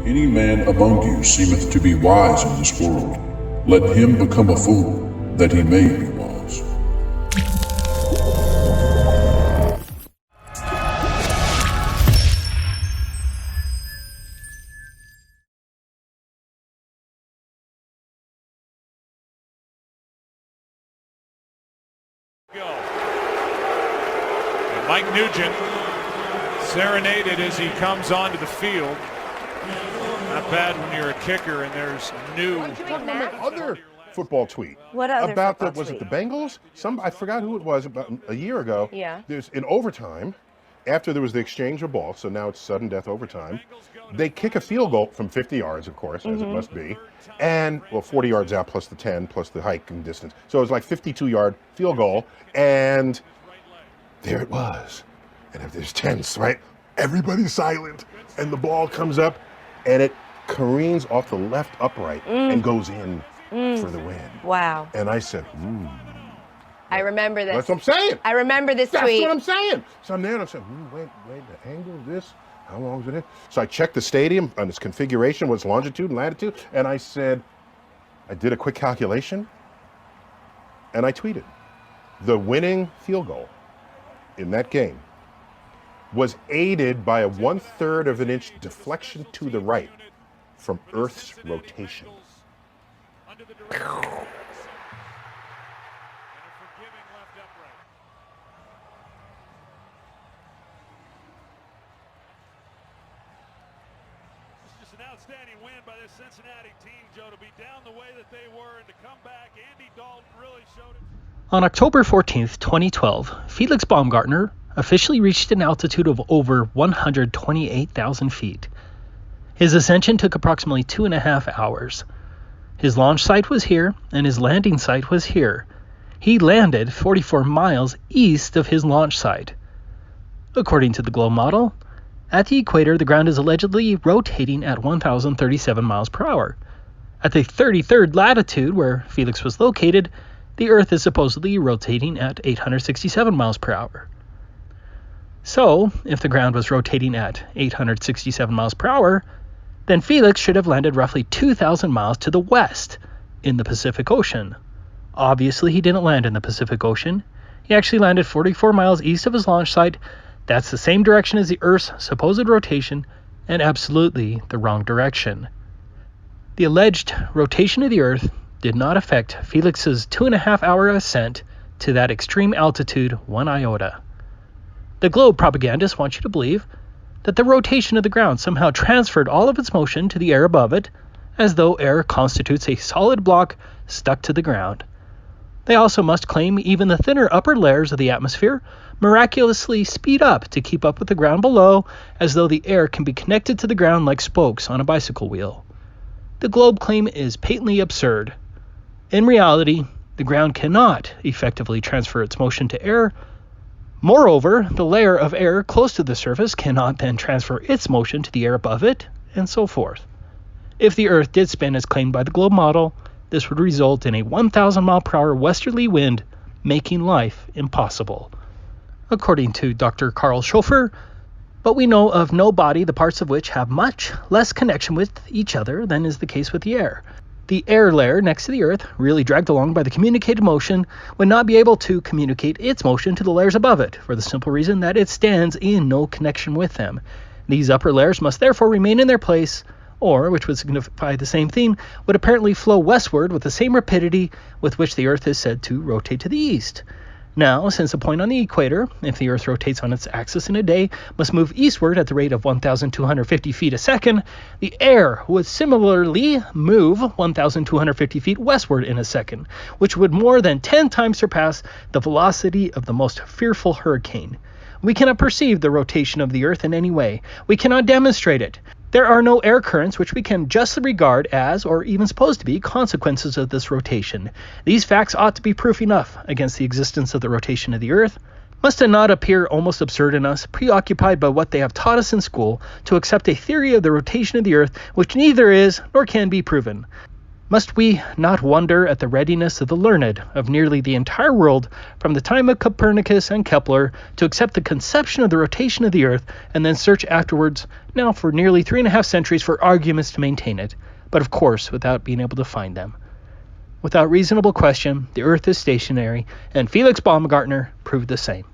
any man among you seemeth to be wise in this world, let him become a fool, that he may be wise. Mike Nugent serenaded as he comes onto the field. Not bad when you're a kicker and there's new. Other football tweet. What other about football was tweet? it the Bengals? I forgot who it was, about a year ago. Yeah. There's in overtime, after there was the exchange of ball, so now it's sudden death overtime. They kick a field goal from 50 yards, of course, as it must be, and 40 yards out plus the 10 plus the hike and distance. So it was like 52-yard field goal, and there it was. And if there's tense, right? Everybody's silent, and the ball comes up, and it careens off the left upright and goes in for the win. Wow. And I said, I remember this. That's what I'm saying. I remember this That's tweet. what I'm saying. So I'm there and I said, wait, the angle of this, how long is it in? So I checked the stadium on its configuration, what's longitude and latitude, and I said, I did a quick calculation, and I tweeted, the winning field goal in that game was aided by a 1/3 of an inch deflection to the right from Earth's rotation. Just an outstanding win by this Cincinnati team, Joe, to be down the way that they were and to come back. Andy Dalton really showed it. On October 14th, 2012, Felix Baumgartner officially reached an altitude of over 128,000 feet. His ascension took approximately 2.5 hours. His launch site was here, and his landing site was here. He landed 44 miles east of his launch site. According to the globe model, at the equator, the ground is allegedly rotating at 1,037 miles per hour. At the 33rd latitude, where Felix was located, the Earth is supposedly rotating at 867 miles per hour. So, if the ground was rotating at 867 miles per hour, then Felix should have landed roughly 2,000 miles to the west in the Pacific Ocean. Obviously, he didn't land in the Pacific Ocean. He actually landed 44 miles east of his launch site. That's the same direction as the Earth's supposed rotation, and absolutely the wrong direction. The alleged rotation of the Earth did not affect Felix's 2.5-hour ascent to that extreme altitude 1 iota. The globe propagandists want you to believe that the rotation of the ground somehow transferred all of its motion to the air above it, as though air constitutes a solid block stuck to the ground. They also must claim even the thinner upper layers of the atmosphere miraculously speed up to keep up with the ground below, as though the air can be connected to the ground like spokes on a bicycle wheel. The globe claim is patently absurd. In reality, the ground cannot effectively transfer its motion to air. Moreover, the layer of air close to the surface cannot then transfer its motion to the air above it, and so forth. If the Earth did spin as claimed by the globe model, this would result in a 1,000 mile per hour westerly wind, making life impossible. According to Dr. Carl Schofer, but we know of no body the parts of which have much less connection with each other than is the case with the air. The air layer next to the Earth, really dragged along by the communicated motion, would not be able to communicate its motion to the layers above it, for the simple reason that it stands in no connection with them. These upper layers must therefore remain in their place, or, which would signify the same theme, would apparently flow westward with the same rapidity with which the Earth is said to rotate to the east. Now, since the point on the equator, if the Earth rotates on its axis in a day, must move eastward at the rate of 1,250 feet a second, the air would similarly move 1,250 feet westward in a second, which would more than 10 times surpass the velocity of the most fearful hurricane. We cannot perceive the rotation of the Earth in any way. We cannot demonstrate it. There are no air currents which we can justly regard as, or even supposed to be, consequences of this rotation. These facts ought to be proof enough against the existence of the rotation of the Earth. Must it not appear almost absurd in us, preoccupied by what they have taught us in school, to accept a theory of the rotation of the Earth which neither is nor can be proven? Must we not wonder at the readiness of the learned of nearly the entire world from the time of Copernicus and Kepler to accept the conception of the rotation of the earth and then search afterwards, now for nearly 3.5 centuries, for arguments to maintain it, but of course without being able to find them. Without reasonable question, the earth is stationary, and Felix Baumgartner proved the same.